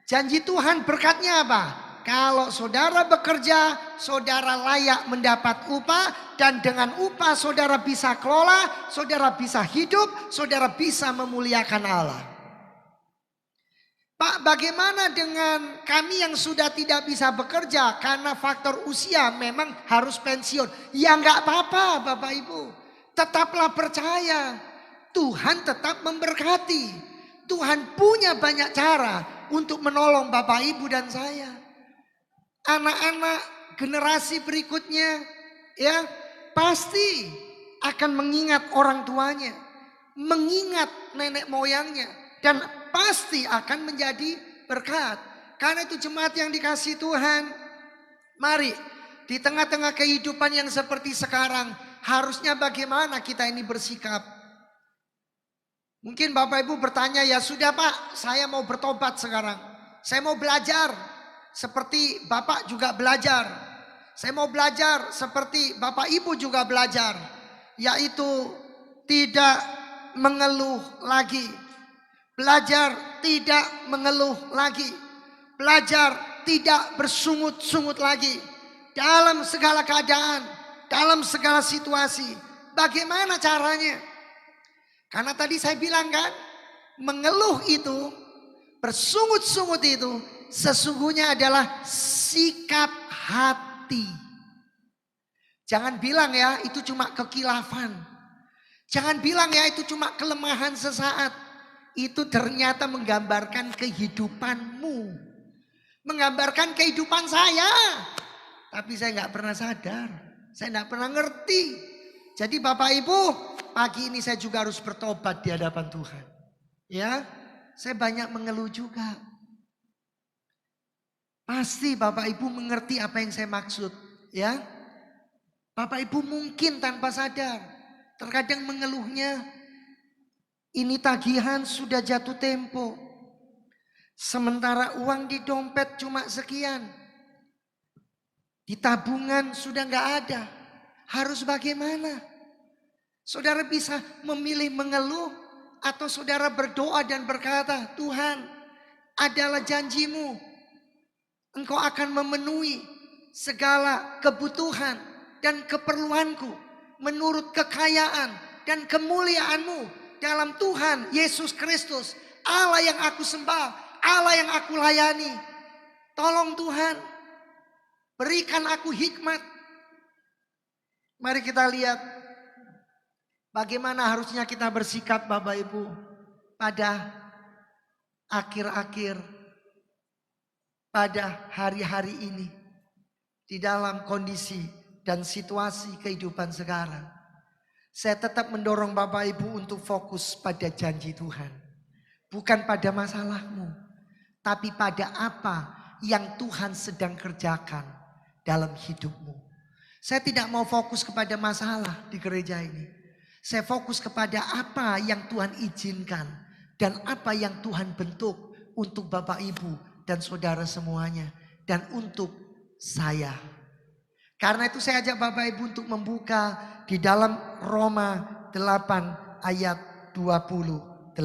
Janji Tuhan berkatnya apa? Kalau saudara bekerja, saudara layak mendapat upah. Dan dengan upah saudara bisa kelola, saudara bisa hidup, saudara bisa memuliakan Allah. Pak, bagaimana dengan kami yang sudah tidak bisa bekerja karena faktor usia memang harus pensiun? Ya enggak apa-apa Bapak Ibu. Tetaplah percaya. Tuhan tetap memberkati. Tuhan punya banyak cara untuk menolong Bapak Ibu dan saya. Anak-anak generasi berikutnya ya pasti akan mengingat orang tuanya, mengingat nenek moyangnya, dan pasti akan menjadi berkat. Karena itu jemaat yang dikasihi Tuhan, mari di tengah-tengah kehidupan yang seperti sekarang, harusnya bagaimana kita ini bersikap. Mungkin Bapak Ibu bertanya, ya sudah Pak, saya mau bertobat sekarang, saya mau belajar seperti Bapak juga belajar. Saya mau belajar seperti Bapak Ibu juga belajar. Yaitu tidak mengeluh lagi. Belajar tidak mengeluh lagi. Belajar tidak bersungut-sungut lagi. Dalam segala keadaan. Dalam segala situasi. Bagaimana caranya? Karena tadi saya bilang kan. Mengeluh itu. Bersungut-sungut itu. Sesungguhnya adalah sikap hati. Jangan bilang ya itu cuma kekilafan. Jangan bilang ya itu cuma kelemahan sesaat. Itu ternyata menggambarkan kehidupanmu. Menggambarkan kehidupan saya. Tapi saya gak pernah sadar. Saya gak pernah ngerti. Jadi Bapak Ibu, pagi ini saya juga harus bertobat di hadapan Tuhan. Ya, saya banyak mengeluh juga. Pasti Bapak Ibu mengerti apa yang saya maksud, ya. Bapak Ibu mungkin tanpa sadar, terkadang mengeluhnya Ini tagihan sudah jatuh tempo. Sementara uang di dompet cuma sekian. Di tabungan sudah nggak ada. Harus bagaimana? Saudara bisa memilih mengeluh atau saudara berdoa dan berkata, Tuhan, adalah janjimu. Engkau akan memenuhi segala kebutuhan dan keperluanku menurut kekayaan dan kemuliaanmu dalam Tuhan Yesus Kristus. Allah yang aku sembah, Allah yang aku layani. Tolong Tuhan, berikan aku hikmat. Mari kita lihat bagaimana harusnya kita bersikap Bapak Ibu pada akhir-akhir, pada hari-hari ini. Di dalam kondisi dan situasi kehidupan sekarang. Saya tetap mendorong Bapak Ibu untuk fokus pada janji Tuhan. Bukan pada masalahmu, tapi pada apa yang Tuhan sedang kerjakan dalam hidupmu. Saya tidak mau fokus kepada masalah di gereja ini. Saya fokus kepada apa yang Tuhan izinkan dan apa yang Tuhan bentuk untuk Bapak Ibu dan saudara semuanya dan untuk saya. Karena itu saya ajak Bapak Ibu untuk membuka di dalam Roma 8 ayat 28.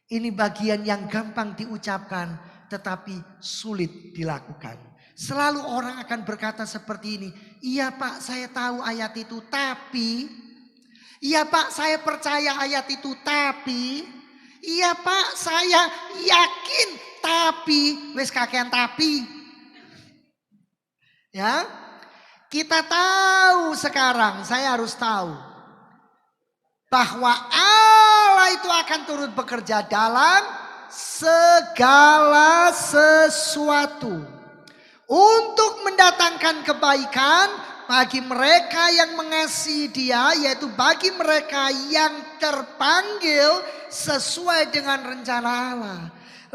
Ini bagian yang gampang diucapkan tetapi sulit dilakukan. Selalu orang akan berkata seperti ini. Iya Pak, saya tahu ayat itu tapi. Iya Pak, saya percaya ayat itu tapi. Iya Pak, saya yakin tapi. Wes kakean tapi. Ya, kita tahu sekarang, saya harus tahu. Bahwa Allah itu akan turut bekerja dalam segala sesuatu. Untuk mendatangkan kebaikan bagi mereka yang mengasihi Dia, yaitu bagi mereka yang terpanggil sesuai dengan rencana Allah.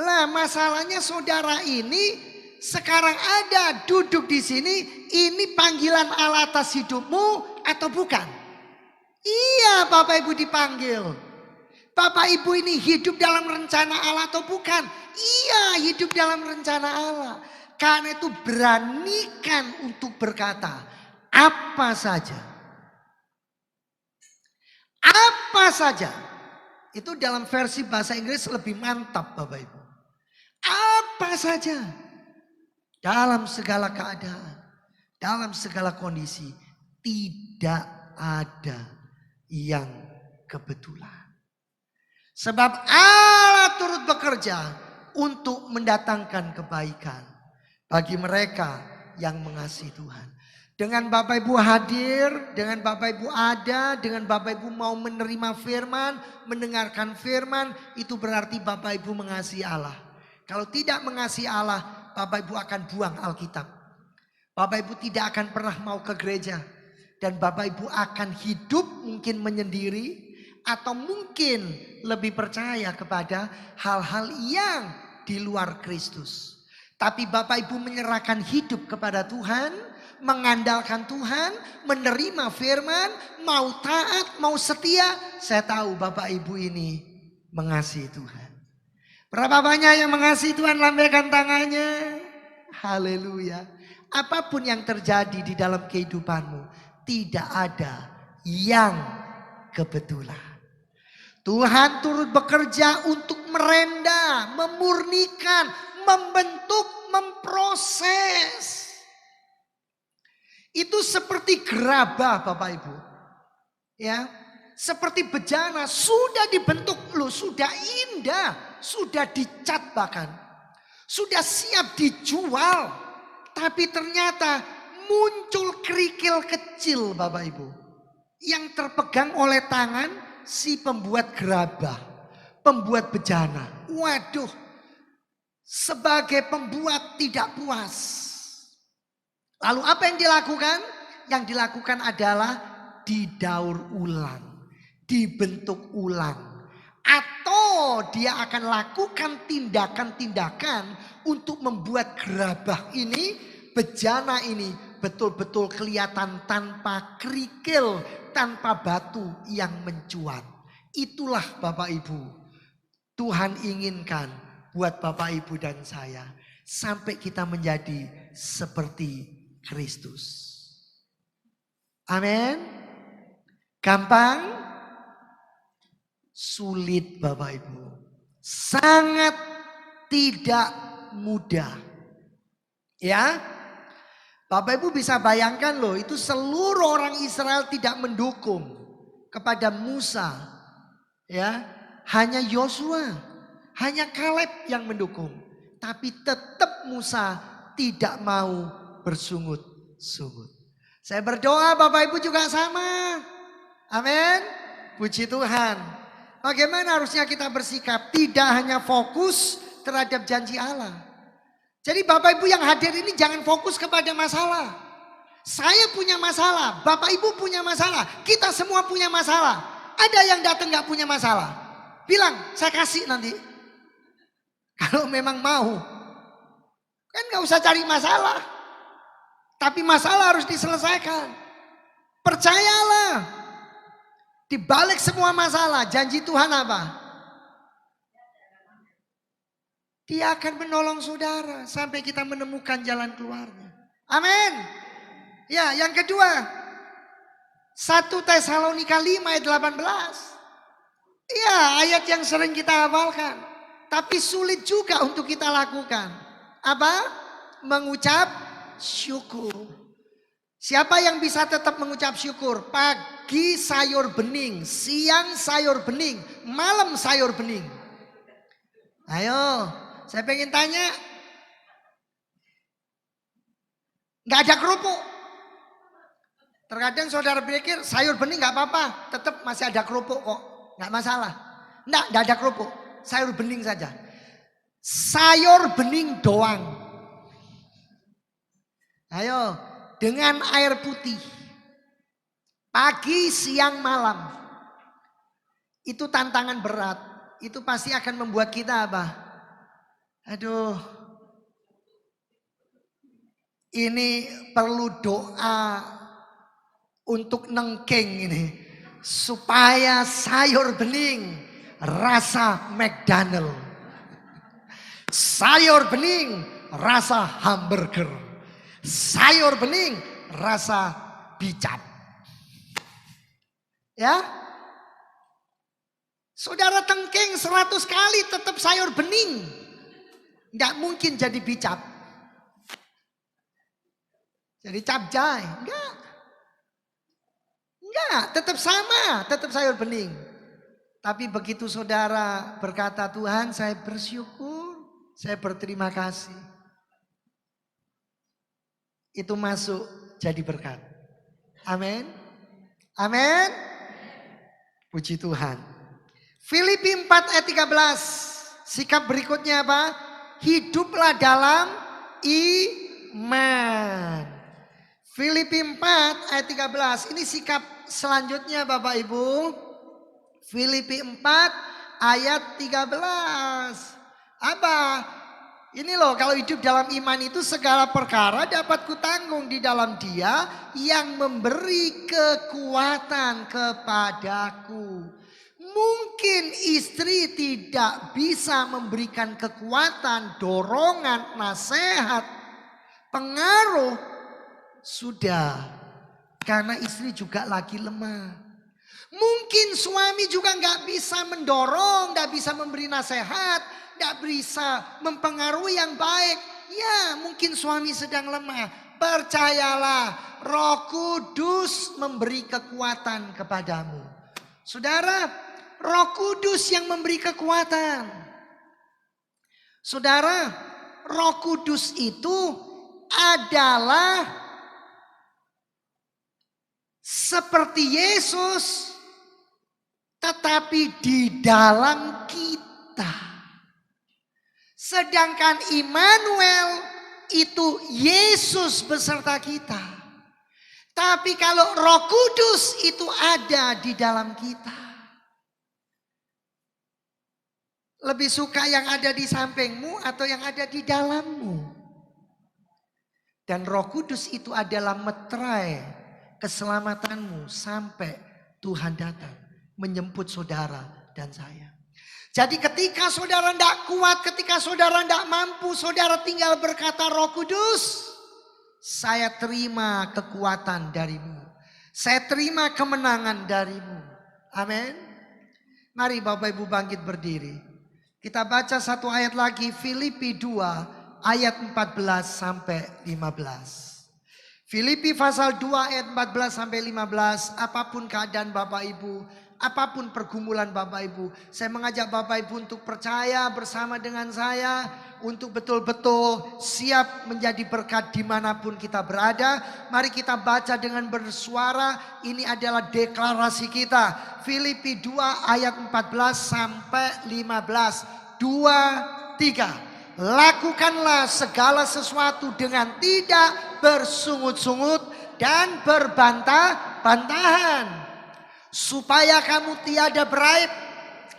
Lah masalahnya saudara ini sekarang ada duduk di sini, ini panggilan Allah atas hidupmu atau bukan? Iya Bapak Ibu dipanggil. Bapak Ibu ini hidup dalam rencana Allah atau bukan? Iya hidup dalam rencana Allah. Karena itu beranikan untuk berkata apa saja. Apa saja. Itu dalam versi bahasa Inggris lebih mantap Bapak Ibu. Apa saja. Dalam segala keadaan. Dalam segala kondisi. Tidak ada yang kebetulan. Sebab Allah turut bekerja untuk mendatangkan kebaikan. Bagi mereka yang mengasihi Tuhan. Dengan Bapak Ibu hadir, dengan Bapak Ibu ada, dengan Bapak Ibu mau menerima firman, mendengarkan firman, itu berarti Bapak Ibu mengasihi Allah. Kalau tidak mengasihi Allah, Bapak Ibu akan buang Alkitab. Bapak Ibu tidak akan pernah mau ke gereja. Dan Bapak Ibu akan hidup mungkin menyendiri, atau mungkin lebih percaya kepada hal-hal yang di luar Kristus. Tapi Bapak Ibu menyerahkan hidup kepada Tuhan, mengandalkan Tuhan, menerima firman, mau taat, mau setia. Saya tahu Bapak Ibu ini mengasihi Tuhan. Berapa banyak yang mengasihi Tuhan, lambaikan tangannya. Haleluya. Apapun yang terjadi di dalam kehidupanmu, tidak ada yang kebetulan. Tuhan turut bekerja untuk merenda, memurnikan, membentuk, memproses. Itu seperti gerabah Bapak Ibu. Ya, seperti bejana sudah dibentuk loh, sudah indah, sudah dicat bahkan. Sudah siap dijual. Tapi ternyata muncul kerikil kecil Bapak Ibu. Yang terpegang oleh tangan si pembuat gerabah, pembuat bejana. Waduh, sebagai pembuat tidak puas. Lalu apa yang dilakukan? Yang dilakukan adalah didaur ulang, dibentuk ulang. Atau dia akan lakukan tindakan-tindakan untuk membuat gerabah ini, bejana ini betul-betul kelihatan tanpa kerikil, tanpa batu yang mencuat. Itulah Bapak Ibu, Tuhan inginkan buat Bapak Ibu dan saya. Sampai kita menjadi seperti Kristus. Amin. Gampang? Sulit Bapak Ibu. Sangat tidak mudah. Ya. Bapak Ibu bisa bayangkan loh, itu seluruh orang Israel tidak mendukung kepada Musa. Ya, hanya Yosua, hanya Kaleb yang mendukung. Tapi tetap Musa tidak mau bersungut-sungut. Saya berdoa Bapak Ibu juga sama. Amin. Puji Tuhan. Bagaimana harusnya kita bersikap? Tidak hanya fokus terhadap janji Allah. Jadi Bapak Ibu yang hadir ini jangan fokus kepada masalah. Saya punya masalah, Bapak Ibu punya masalah, kita semua punya masalah. Ada yang datang gak punya masalah? Bilang, saya kasih nanti. Kalau memang mau. Kan gak usah cari masalah. Tapi masalah harus diselesaikan. Percayalah. Di balik semua masalah, janji Tuhan apa? Dia akan menolong saudara sampai kita menemukan jalan keluarnya. Amin. Ya, yang kedua. 1 Tesalonika 5 ayat 18. Iya, ayat yang sering kita hafalkan. Tapi sulit juga untuk kita lakukan. Apa? Mengucap syukur. Siapa yang bisa tetap mengucap syukur? Pagi sayur bening, siang sayur bening, malam sayur bening. Ayo, saya pengen tanya. Gak ada kerupuk. Terkadang saudara pikir sayur bening gak apa-apa. Tetap masih ada kerupuk kok. Gak masalah. Gak ada kerupuk. Sayur bening saja. Sayur bening doang. Ayo. Dengan air putih. Pagi, siang, malam. Itu tantangan berat. Itu pasti akan membuat kita apa? Aduh. Ini perlu doa. Untuk nengking ini. Supaya sayur bening rasa McDonald. Sayur bening rasa hamburger. Sayur bening rasa bicap. Ya. Saudara tengking 100 kali tetap sayur bening. Nggak mungkin jadi bicap. Jadi capjay. Enggak. Enggak, tetap sama, tetap sayur bening. Tapi begitu saudara berkata, Tuhan saya bersyukur, saya berterima kasih. Itu masuk jadi berkat. Amin. Amin. Puji Tuhan. Filipi 4 ayat 13. Sikap berikutnya apa? Hiduplah dalam iman. Filipi 4 ayat 13. Ini sikap selanjutnya Bapak Ibu. Filipi 4 ayat 13. Apa? Ini loh, kalau hidup dalam iman itu segala perkara dapat kutanggung di dalam Dia yang memberi kekuatan kepadaku. Mungkin istri tidak bisa memberikan kekuatan, dorongan, nasihat, pengaruh. Sudah, karena istri juga lagi lemah. Mungkin suami juga gak bisa mendorong, gak bisa memberi nasihat, gak bisa mempengaruhi yang baik. Ya, mungkin suami sedang lemah. Percayalah, Roh Kudus memberi kekuatan kepadamu. Saudara, Roh Kudus yang memberi kekuatan. Saudara, Roh Kudus itu adalah seperti Yesus, tetapi di dalam kita. Sedangkan Immanuel itu Yesus beserta kita. Tapi kalau Roh Kudus itu ada di dalam kita. Lebih suka yang ada di sampingmu atau yang ada di dalammu? Dan Roh Kudus itu adalah meterai keselamatanmu sampai Tuhan datang. menjemput saudara dan saya. Jadi ketika saudara tidak kuat, ketika saudara tidak mampu, saudara tinggal berkata, Roh Kudus, saya terima kekuatan darimu. Saya terima kemenangan darimu. Amin. Mari Bapak Ibu bangkit berdiri. Kita baca satu ayat lagi, Filipi 2 ayat 14 sampai 15. Filipi pasal 2 ayat 14 sampai 15, apapun keadaan Bapak Ibu, apapun pergumulan Bapak Ibu, saya mengajak Bapak Ibu untuk percaya bersama dengan saya, untuk betul-betul siap menjadi berkat dimanapun kita berada. Mari kita baca dengan bersuara, ini adalah deklarasi kita. Filipi 2 ayat 14 sampai 15. 2, 3. Lakukanlah segala sesuatu dengan tidak bersungut-sungut dan berbantah-bantahan, supaya kamu tiada beraib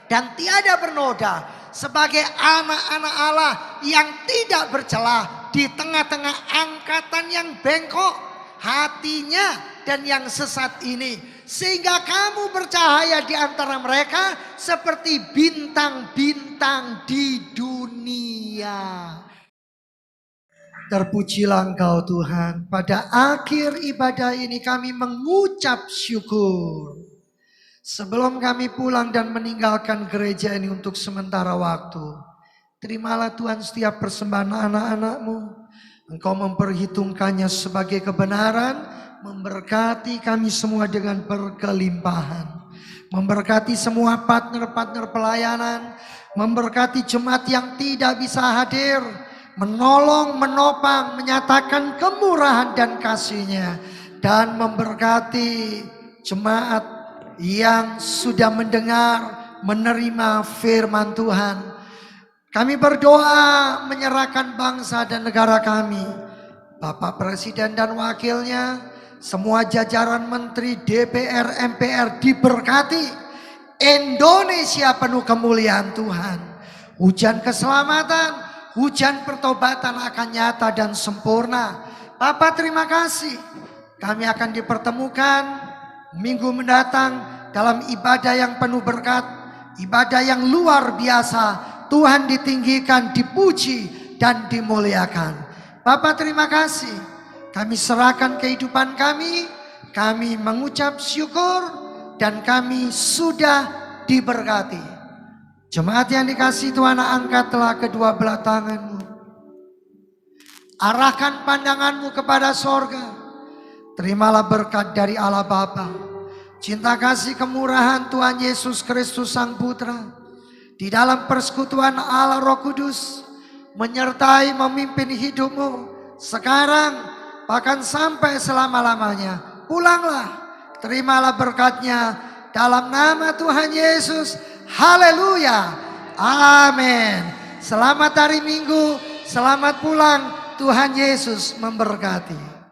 dan tiada bernoda, sebagai anak-anak Allah yang tidak bercelah di tengah-tengah angkatan yang bengkok hatinya dan yang sesat ini, sehingga kamu bercahaya di antara mereka seperti bintang-bintang di dunia. Terpujilah Engkau Tuhan. Pada akhir ibadah ini kami mengucap syukur. Sebelum kami pulang dan meninggalkan gereja ini untuk sementara waktu, terimalah Tuhan setiap persembahan anak-anak-Mu. Engkau memperhitungkannya sebagai kebenaran, memberkati kami semua dengan berkelimpahan. Memberkati semua partner-partner pelayanan, memberkati jemaat yang tidak bisa hadir, menolong, menopang, menyatakan kemurahan dan kasih-Nya, dan memberkati jemaat yang sudah mendengar, menerima firman Tuhan. Kami berdoa menyerahkan bangsa dan negara kami, Bapak Presiden dan Wakilnya, semua jajaran Menteri, DPR, MPR diberkati. Indonesia penuh kemuliaan Tuhan. Hujan keselamatan, hujan pertobatan akan nyata dan sempurna. Bapak terima kasih. Kami akan dipertemukan minggu mendatang dalam ibadah yang penuh berkat, ibadah yang luar biasa. Tuhan ditinggikan, dipuji dan dimuliakan. Bapak terima kasih. Kami serahkan kehidupan kami mengucap syukur, dan kami sudah diberkati. Jemaat yang dikasihi Tuhan, angkatlah kedua belah tanganmu. Arahkan pandanganmu kepada sorga. Terimalah berkat dari Allah Bapa, cinta kasih kemurahan Tuhan Yesus Kristus Sang Putra, di dalam persekutuan Allah Roh Kudus, menyertai memimpin hidupmu sekarang bahkan sampai selama-lamanya. Pulanglah, terimalah berkatnya dalam nama Tuhan Yesus. Haleluya, amin. Selamat hari Minggu, selamat pulang. Tuhan Yesus memberkati.